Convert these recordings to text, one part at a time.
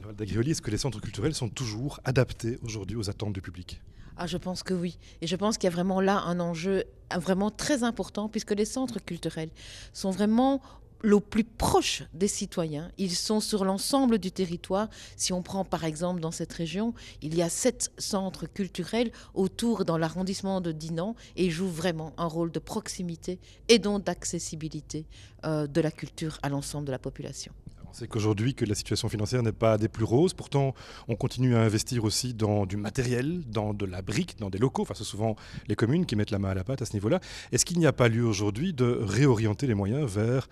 Valda Grioli, est-ce que les centres culturels sont toujours adaptés aujourd'hui aux attentes du public? Ah, je pense que oui. Et je pense qu'il y a vraiment là un enjeu vraiment très important puisque les centres culturels sont vraiment le plus proche des citoyens. Ils sont sur l'ensemble du territoire. Si on prend par exemple dans cette région, il y a 7 centres culturels autour dans l'arrondissement de Dinan et ils jouent vraiment un rôle de proximité et donc d'accessibilité de la culture à l'ensemble de la population. On sait qu'aujourd'hui que la situation financière n'est pas des plus roses, pourtant on continue à investir aussi dans du matériel, dans de la brique, dans des locaux, enfin c'est souvent les communes qui mettent la main à la pâte à ce niveau-là. Est-ce qu'il n'y a pas lieu aujourd'hui de réorienter les moyens vers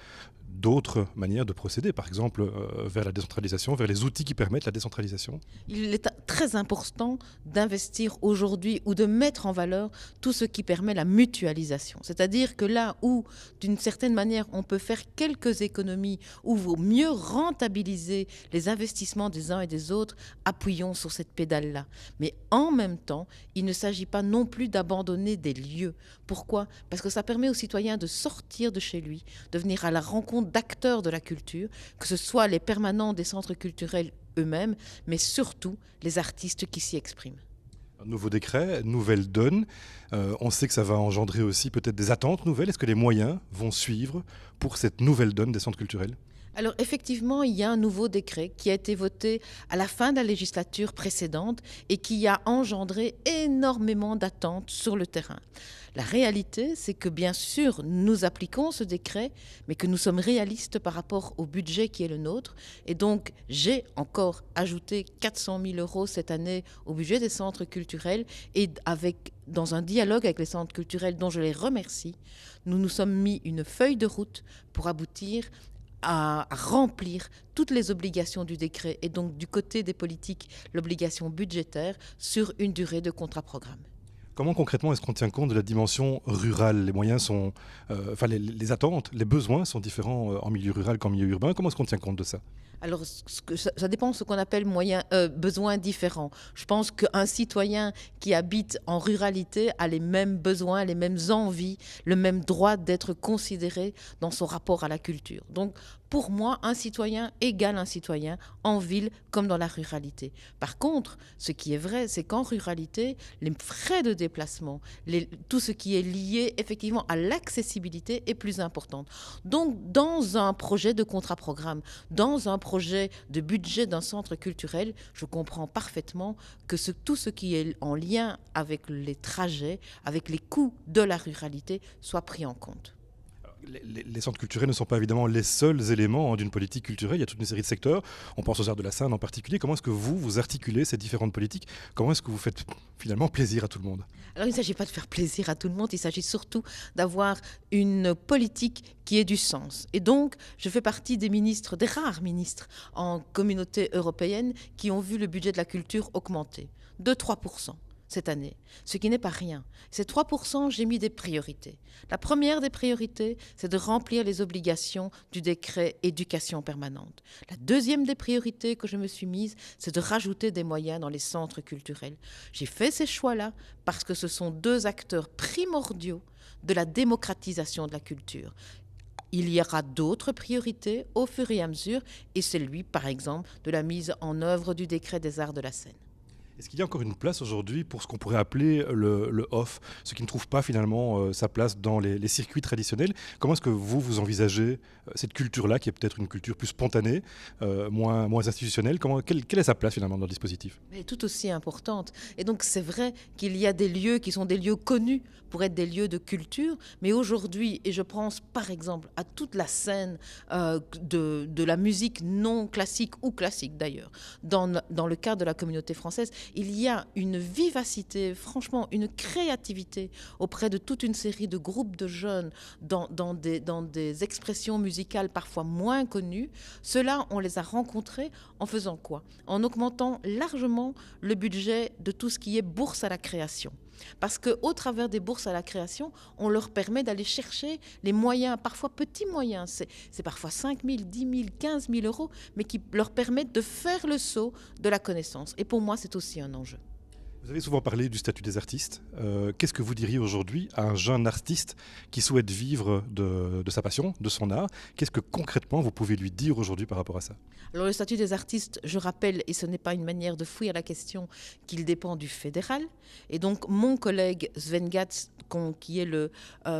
d'autres manières de procéder, par exemple vers la décentralisation, vers les outils qui permettent la décentralisation? Il est très important d'investir aujourd'hui ou de mettre en valeur tout ce qui permet la mutualisation. C'est-à-dire que là où, d'une certaine manière, on peut faire quelques économies ou vaut mieux rentabiliser les investissements des uns et des autres, appuyons sur cette pédale-là. Mais en même temps, il ne s'agit pas non plus d'abandonner des lieux. Pourquoi? Parce que ça permet aux citoyens de sortir de chez lui, de venir à la rencontre d'acteurs de la culture, que ce soit les permanents des centres culturels eux-mêmes, mais surtout les artistes qui s'y expriment. Un nouveau décret, nouvelle donne. On sait que ça va engendrer aussi peut-être des attentes nouvelles. Est-ce que les moyens vont suivre pour cette nouvelle donne des centres culturels? Alors effectivement, il y a un nouveau décret qui a été voté à la fin de la législature précédente et qui a engendré énormément d'attentes sur le terrain. La réalité, c'est que bien sûr, nous appliquons ce décret, mais que nous sommes réalistes par rapport au budget qui est le nôtre. Et donc, j'ai encore ajouté 400 000 euros cette année au budget des centres culturels et dans un dialogue avec les centres culturels dont je les remercie, nous nous sommes mis une feuille de route pour aboutir à remplir toutes les obligations du décret et donc du côté des politiques, l'obligation budgétaire sur une durée de contrat-programme. Comment concrètement est-ce qu'on tient compte de la dimension rurale? Les moyens sont, enfin les attentes, les besoins sont différents en milieu rural qu'en milieu urbain. Comment est-ce qu'on tient compte de ça? Alors, ça dépend de ce qu'on appelle besoins différents. Je pense qu'un citoyen qui habite en ruralité a les mêmes besoins, les mêmes envies, le même droit d'être considéré dans son rapport à la culture. Donc, pour moi, un citoyen égale un citoyen en ville comme dans la ruralité. Par contre, ce qui est vrai, c'est qu'en ruralité, les frais de déplacement, tout ce qui est lié effectivement à l'accessibilité est plus important. Donc, dans un projet de contrat-programme, dans un projet de budget d'un centre culturel, je comprends parfaitement que tout ce qui est en lien avec les trajets, avec les coûts de la ruralité, soit pris en compte. Les centres culturels ne sont pas évidemment les seuls éléments d'une politique culturelle. Il y a toute une série de secteurs. On pense aux arts de la scène en particulier. Comment est-ce que vous articulez ces différentes politiques? Comment est-ce que vous faites finalement plaisir à tout le monde? Alors, il ne s'agit pas de faire plaisir à tout le monde, il s'agit surtout d'avoir une politique qui ait du sens. Et donc, je fais partie des ministres, des rares ministres en communauté européenne qui ont vu le budget de la culture augmenter de 3% cette année, ce qui n'est pas rien. Ces 3%, j'ai mis des priorités. La première des priorités, c'est de remplir les obligations du décret éducation permanente. La deuxième des priorités que je me suis mise, c'est de rajouter des moyens dans les centres culturels. J'ai fait ces choix-là parce que ce sont deux acteurs primordiaux de la démocratisation de la culture. Il y aura d'autres priorités au fur et à mesure, et c'est celui, par exemple, de la mise en œuvre du décret des arts de la scène. Est-ce qu'il y a encore une place aujourd'hui pour ce qu'on pourrait appeler le off, ce qui ne trouve pas finalement sa place dans les circuits traditionnels? Comment est-ce que vous envisagez cette culture-là, qui est peut-être une culture plus spontanée, moins institutionnelle? Quelle est sa place finalement dans le dispositif? Mais tout aussi importante. Et donc c'est vrai qu'il y a des lieux qui sont des lieux connus pour être des lieux de culture, mais aujourd'hui, et je pense par exemple à toute la scène de la musique non classique ou classique d'ailleurs, dans le cadre de la communauté française, il y a une vivacité, franchement une créativité auprès de toute une série de groupes de jeunes dans des expressions musicales parfois moins connues. Ceux-là, on les a rencontrés en faisant quoi? En augmentant largement le budget de tout ce qui est bourse à la création. Parce qu'au travers des bourses à la création, on leur permet d'aller chercher les moyens, parfois petits moyens, c'est parfois 5 000, 10 000, 15 000 euros, mais qui leur permettent de faire le saut de la connaissance. Et pour moi, c'est aussi un enjeu. Vous avez souvent parlé du statut des artistes. Qu'est-ce que vous diriez aujourd'hui à un jeune artiste qui souhaite vivre de sa passion, de son art? Qu'est-ce que concrètement vous pouvez lui dire aujourd'hui par rapport à ça? Alors le statut des artistes, je rappelle, et ce n'est pas une manière de fuir la question, qu'il dépend du fédéral. Et donc mon collègue Sven Gatz, qui est le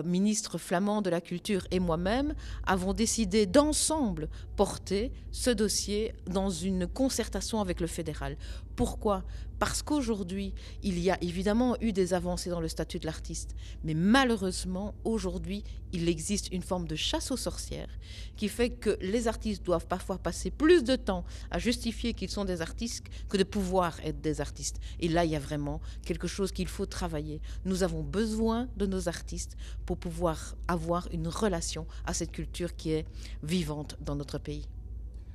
ministre flamand de la Culture, et moi-même avons décidé d'ensemble porter ce dossier dans une concertation avec le fédéral. Pourquoi ? Parce qu'aujourd'hui, il y a évidemment eu des avancées dans le statut de l'artiste, mais malheureusement, aujourd'hui, il existe une forme de chasse aux sorcières qui fait que les artistes doivent parfois passer plus de temps à justifier qu'ils sont des artistes que de pouvoir être des artistes. Et là, il y a vraiment quelque chose qu'il faut travailler. Nous avons besoin de nos artistes pour pouvoir avoir une relation à cette culture qui est vivante dans notre pays.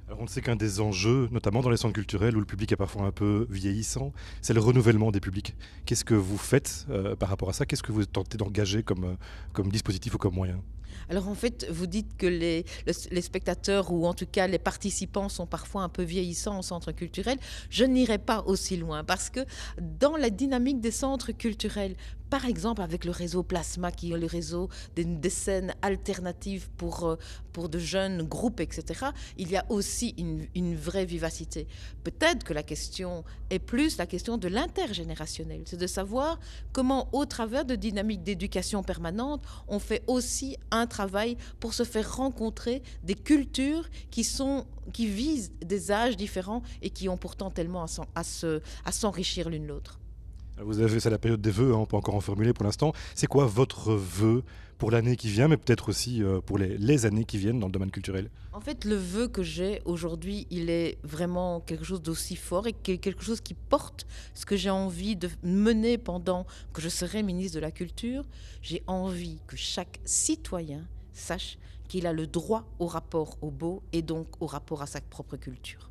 Alors on sait qu'un des enjeux, notamment dans les centres culturels où le public est parfois un peu vieillissant, c'est le renouvellement des publics. Qu'est-ce que vous faites par rapport à ça? Qu'est-ce que vous tentez d'engager comme dispositif ou comme moyen? Alors en fait, vous dites que les spectateurs ou en tout cas les participants sont parfois un peu vieillissants au centre culturel. Je n'irai pas aussi loin parce que dans la dynamique des centres culturels, par exemple avec le réseau Plasma, qui est le réseau des scènes alternatives pour de jeunes groupes, etc., il y a aussi une vraie vivacité. Peut-être que la question est plus la question de l'intergénérationnel. C'est de savoir comment, au travers de dynamiques d'éducation permanente, on fait aussi un travail pour se faire rencontrer des cultures qui visent des âges différents et qui ont pourtant tellement à s'enrichir l'une l'autre. C'est la période des vœux, hein, on peut encore en formuler pour l'instant. C'est quoi votre vœu pour l'année qui vient, mais peut-être aussi pour les années qui viennent dans le domaine culturel? En fait, le vœu que j'ai aujourd'hui, il est vraiment quelque chose d'aussi fort et quelque chose qui porte ce que j'ai envie de mener pendant que je serai ministre de la Culture. J'ai envie que chaque citoyen sache qu'il a le droit au rapport au beau et donc au rapport à sa propre culture.